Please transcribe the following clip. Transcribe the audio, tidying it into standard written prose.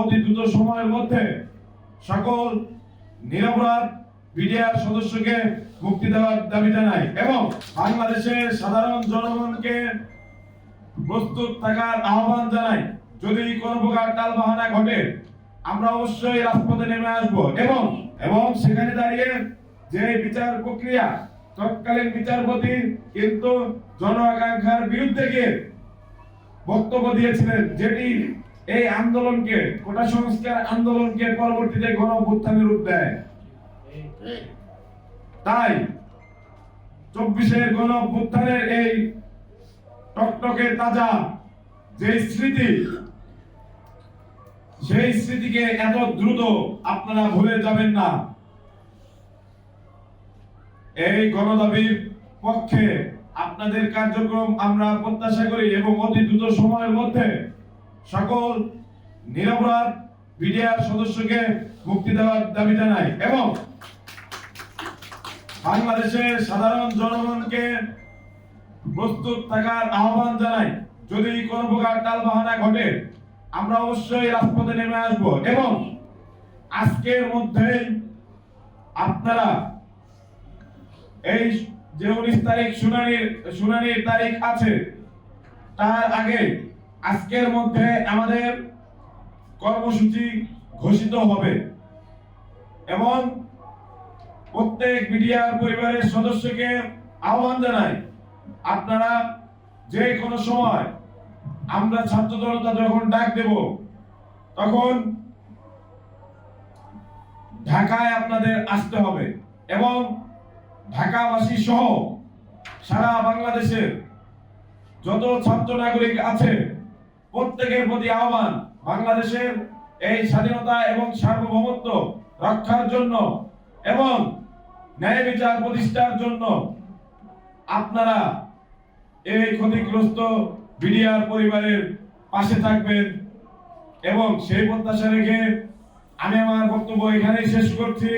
অতি দ্রুত সময়ের মধ্যে সকল নিরপরাধ বিডিআর সদস্যকে মুক্তি দেওয়ার দাবি জানাই এবং বাংলাদেশের সাধারণ জনগণকে প্রস্তুত থাকার আহ্বান জানাই। যদি কোনো প্রকার টালবাহানা ঘটে আমরা অবশ্যই রাজপথে নেমে আসব এবং সেখানে দাঁড়িয়ে যে বিচার প্রক্রিয়া তৎকালীন বিচারপতি কিন্তু জন আকাঙ্ক্ষার বিরুদ্ধে গিয়ে বক্তব্য দিয়েছিলেন, যেটি এই আন্দোলনকে কোটা সংস্কার আন্দোলনকে পরবর্তীতে গণ অভ্যুত্থানের রূপ দেয়। তাই 24-এর গণ অভ্যুত্থানের এই টকটকে তাজা যে স্মৃতি, সেই স্মৃতিকে এত দ্রুত আপনারা ভুলে যাবেন না। এই গণদাবির পক্ষে আপনাদের কার্যক্রম আমরা প্রত্যাশা করি এবং অতি দ্রুত সময়ের মধ্যে সকল নিরপরাধ বিডিআর সদস্যকে মুক্তি দেওয়ার দাবি জানাই এবং বাংলাদেশের সাধারণ জনগণকে প্রস্তুত থাকার আহ্বান জানাই। যদি কোনো প্রকার টালবাহানা ঘটে আমরা অবশ্যই রাজপথে নেমে আসব এবং আজকের মধ্যেই আপনারা এই যে 19 তারিখ শুনানির তারিখ আছে, তার আগে আজকের মধ্যে আমাদের কর্মসূচি ঘোষিত হবে এবং প্রত্যেক বিডিআর পরিবারের সদস্যকে আহ্বান জানাই, আপনারা যে কোনো সময় আমরা ছাত্র জনতা যখন ডাক দেব তখন ঢাকায় আপনাদের আসতে হবে এবং ঢাকাবাসী সহ সারা বাংলাদেশের যত ছাত্র নাগরিক আছে প্রত্যেকের প্রতি আহ্বান, বাংলাদেশের এই স্বাধীনতা এবং সার্বভৌমত্ব রক্ষার জন্য এবং ন্যায় বিচার প্রতিষ্ঠার জন্য আপনারা এই ক্ষতিগ্রস্ত বিডিআর পরিবারের পাশে থাকবেন এবং সেই প্রত্যাশা রেখে আমি আমার বক্তব্য এখানেই শেষ করছি।